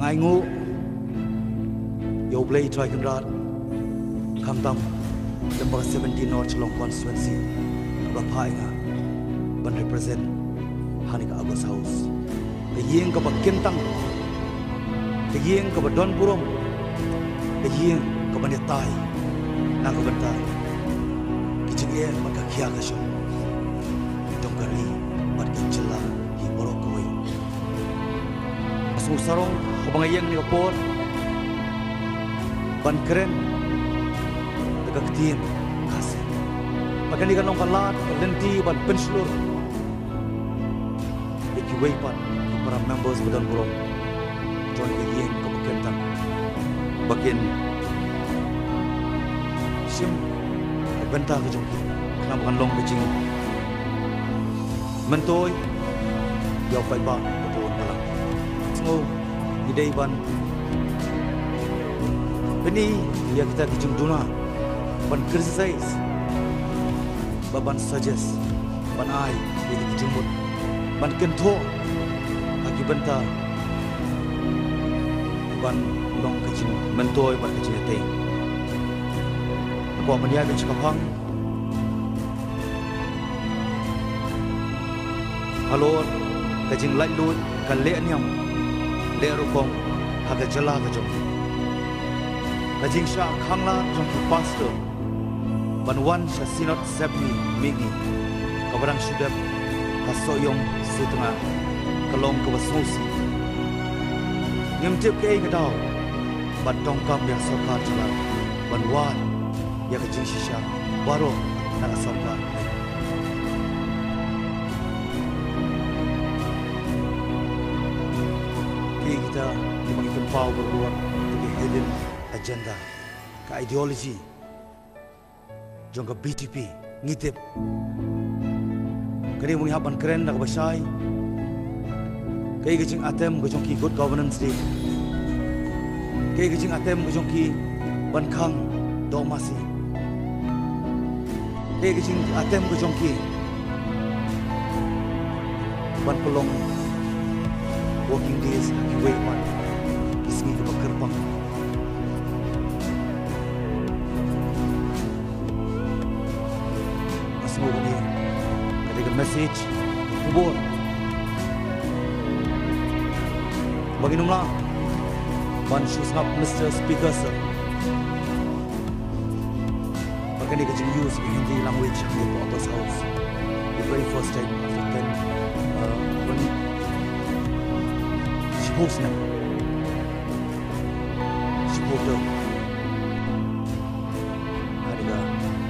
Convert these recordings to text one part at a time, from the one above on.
ngai ngu yo play try kan rat kam tam number 17 North Chalong constituency ba phai nga ban represent hanika Agus House ke yeng ka ba kentang ke yeng ka ba Don Purom ke yeng ka ba netai na ka banta kichige ba ka khia ka sho dong kari ba ki chela hi borok koi asu sarong ka ba yeng ni ka por ban keren daga ktin kasi magani kanong kalat kalenti ban penslur ikiway pan para members Badan Burong John Gagien kabukentan bakin sim benta ka jong kana bukan long kecing mentoy yaw fai ba betul dalam semua idei ban beni ya kita kecing duna ban criticize ban suggest ban ai ini kecing mut ban kento agi benta ban long kecing mentoy ban kecing tei ko mania kan cakapang halo kecing lai lut kan le niam le rukong haga jala ka jong kajing sha khangla jong ki pastor ban wan sha sinot sepni migi kabarang sudap kasoyong sutanga kalong ka wasusi nim tip ke ka daw ban tongkam yang sarkar jala ban wan ya kajing shisha baro na sarkar kita dimangitun pau berbuat di hidden agenda ka ideologi jong ka BTP ngitip kani mong haban keren na kabasay kay gijing atem ko jong ki good governance day kay gijing atem ko jong ki bankhang domasi kay gijing atem ko jong ki ban pelong working days ki way man kismi ka pagkarpang asmo ni kadiga message kubor baginum la ban shoes up Mr. Speaker sir bagani ka use in Hindi language in the August House the very first time after 10 Hostnya, supporter, ada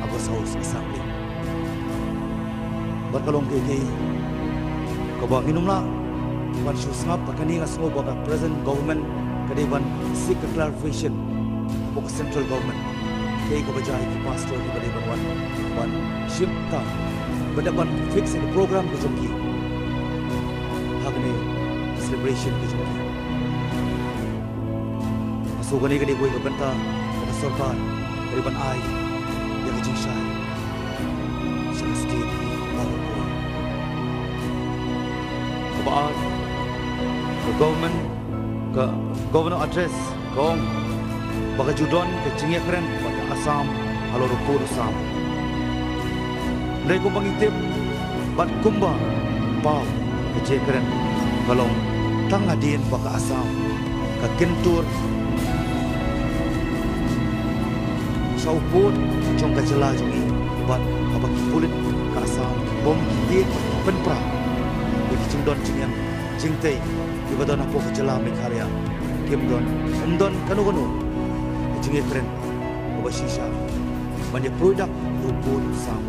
Agus House Assembly. Berkalong kiki, kau minum lah. Wan susngap pakani ngasmo bapa present government kadiban seek clarification bapa central government. Kau kau bajai ki pastor ki kadiban wan shipta. Berdapat fix the program kejoki. Hagni celebration kejoki. So gani gani boy kabanta bapa sarkar kadiban ai ya kejing syai. Syai state baru boy. Kebaat ke government ke governor address kong baka judon ke cingya keren baka Assam halo rupur Assam. Dari ko pangitip bat kumba pau ke keren kalong tangadin baka Assam ka kentur sauput jong kacela jongi bat abak kulit ka Assam bom dit penpra di cingdon cingyan cingtei di badan apa kacela Meghalaya kimdon endon kanu cingye keren obasisha banyak produk ruput Assam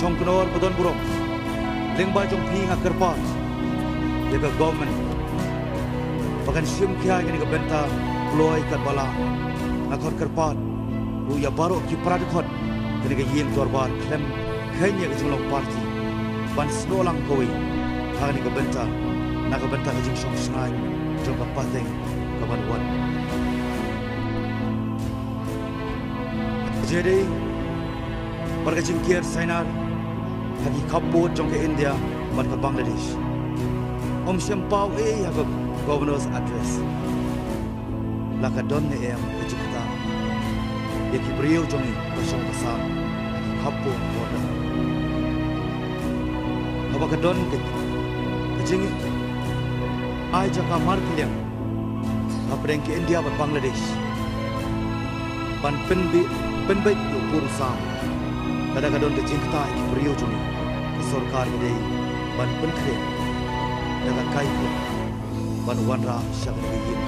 Shongknor Badan Burong lingba jong pi ngakerpat jaga government bahkan sim kya ini ke benta ploy kat bala nakor kerpat ruya baru ki pradkhot kini ke yin torban klem khanya ke jolong parti ban snolang koi hani ke benta nak ke benta ke jing song snai jong ka pateng ka ban wan jadi barka jing kier sainar hagi kaput jong ke India ban ke Bangladesh Sempau have a governor's address. Lakadon ne em Ejipta. Yaki brio jongi pasong pasam. Hapo border. Habakadon ke kajingi. Ai jaka markiliang. Apreng ke India bat Bangladesh. Ban penbait yo purusa. Kadang-kadang kajingta yaki brio jongi. Kesorkar ide ban penkre. Daga kai ban wanra syang yin